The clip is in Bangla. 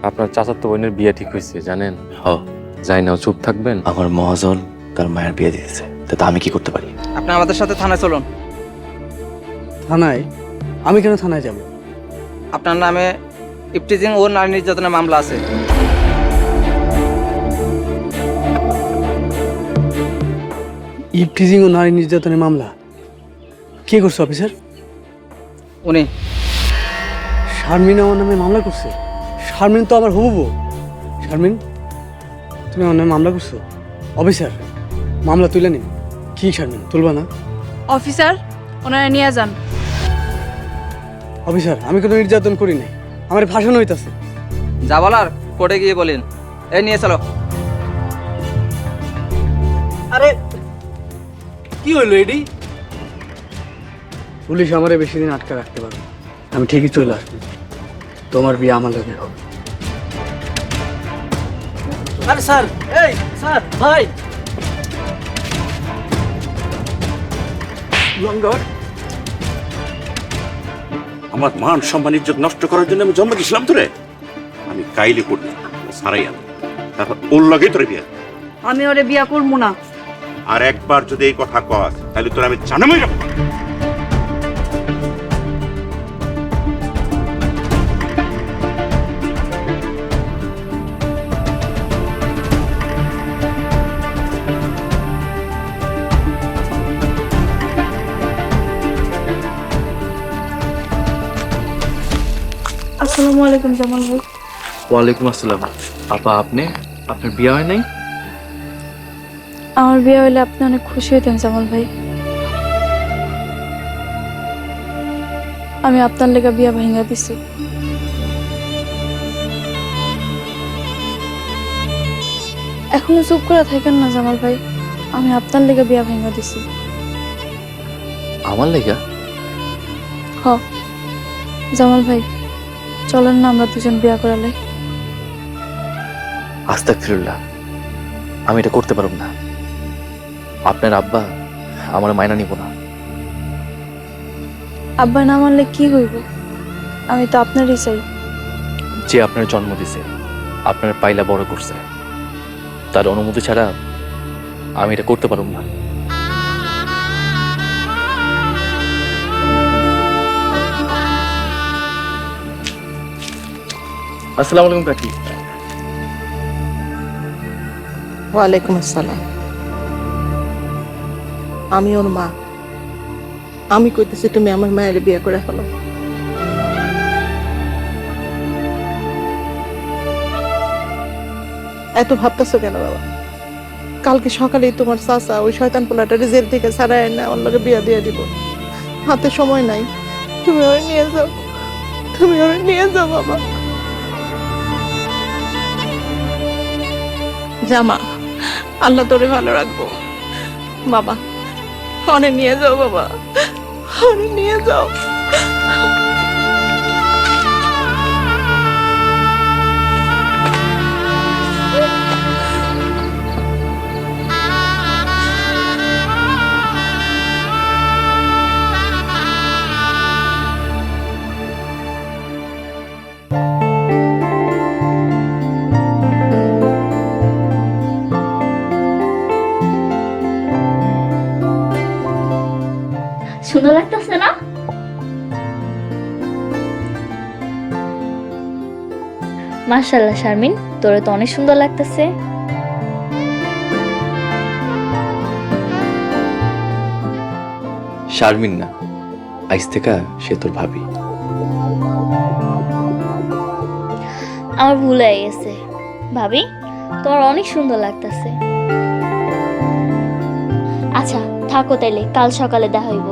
আপনার চাচাতো বোনের বিয়ে ঠিক হয়েছে জানেন? হ, যাই না, চুপ থাকবেন। আমার মহাজন তার মায়ের বিয়ে দিয়েছে, তা আমি কি করতে পারি? আপনি আমাদের সাথে থানায় চলুন। থানায়? আমি কেন থানায় যাব? আপনার নামে ইফটিজিং ও নারী নির্যাতনের মামলা আছে। ইভটিজিং ও নারী নির্যাতনের মামলা কে করছে অফিসার? উনি। শারমিন আমার নামে মামলা করছে? শারমিন তো আমার হবু বউ। শারমিন, তুমি আমার নামে মামলা করছো? অফিসার, মামলা তুলে নিন। কি শারমিন, তুলবা না? অফিসার, ওনারা নিয়ে যান। অফিসার, আমি কোনো নির্যাতন করি নাই, আমার ফাঁসানো হইতাছে। যা বলার কোর্টে গিয়ে বলেন। এই নিয়ে চলো। আরে কি হইলো এডি? পুলিশ আমারে বেশি দিন আটকে রাখতে পারবে, আমি ঠিকই চলে আসবো। তোমার বিয়ে আমার লগে হবে। আরে স্যার, এই স্যার, ভাই লঙ্গর, আমার মান সম্মান ইজ্জত নষ্ট করার জন্য আমি জন্ম দিয়েছিলাম তোরে। আমি কাইলে করবো সারাই আনো, তারপর ওর লগেই তোরে বিয়ে। আমি ওরে বিয়া করবো না। আর একবার যদি এই কথা কস তাহলে তোর আমি জানামই রাখবো। আসসালামু আলাইকুম জামাল ভাই। ওয়ালাইকুম আসসালাম। আপা, আপনার বিয়ে হয় নাই? আমার বিয়ে হলে আপনি অনেক খুশি হতেন জামাল ভাই। আমি আপনার লেগে বিয়া ভাঙা দিছি। এখনো চুপ করে থাকেন না জামাল ভাই, আমি আপনার লেগে বিয়া ভাঙা দিছি। আমার লেগা? হ জামাল ভাই, চলেন না আমরা দুজন বিয়া করালে। আস্তাগফিরুল্লাহ, আমি এটা করতে পারব না। আপনার আব্বা আমার মায়না নিব না। আব্বা না মানলে কি হইব? আমি তো আপনারই চাই। যে আপনার জন্ম দিছে, আপনার পাইলা বড় করছে, তার অনুমতি ছাড়া আমি এটা করতে পারব না। আসসালামু আলাইকুম কাকি। ওয়ালাইকুম আসসালাম। আমি ওর মা। আমি কইতেছি তুমি আমার মায়ের বিয়ে করে ফেলো। এত ভাবতেছো কেন বাবা? কালকে সকালেই তোমার চাচা ওই শয়তান পোলাটারে জেল থেকে ছাড়াই না ওর লগে বিয়ে দিয়ে দিব। হাতে সময় নাই, তুমি ওরে নিয়ে যাও, তুমি ওরে নিয়ে যাও বাবা। জামা, আল্লাহ তোরে ভালো রাখবো বাবা। অনে নিয়ে যাও বাবা, অনে নিয়ে যাও। সুন্দর লাগতেছে না? মাশাআল্লাহ শারমিন, তোরে তো অনেক সুন্দর লাগতেছে। শারমিন না, আইস থেকে সে তোর ভাবি। আমার ভুল হয়ে গেছে ভাবি, তোমার অনেক সুন্দর লাগতেছে। আচ্ছা থাকো তাইলে, কাল সকালে দেখা হইব।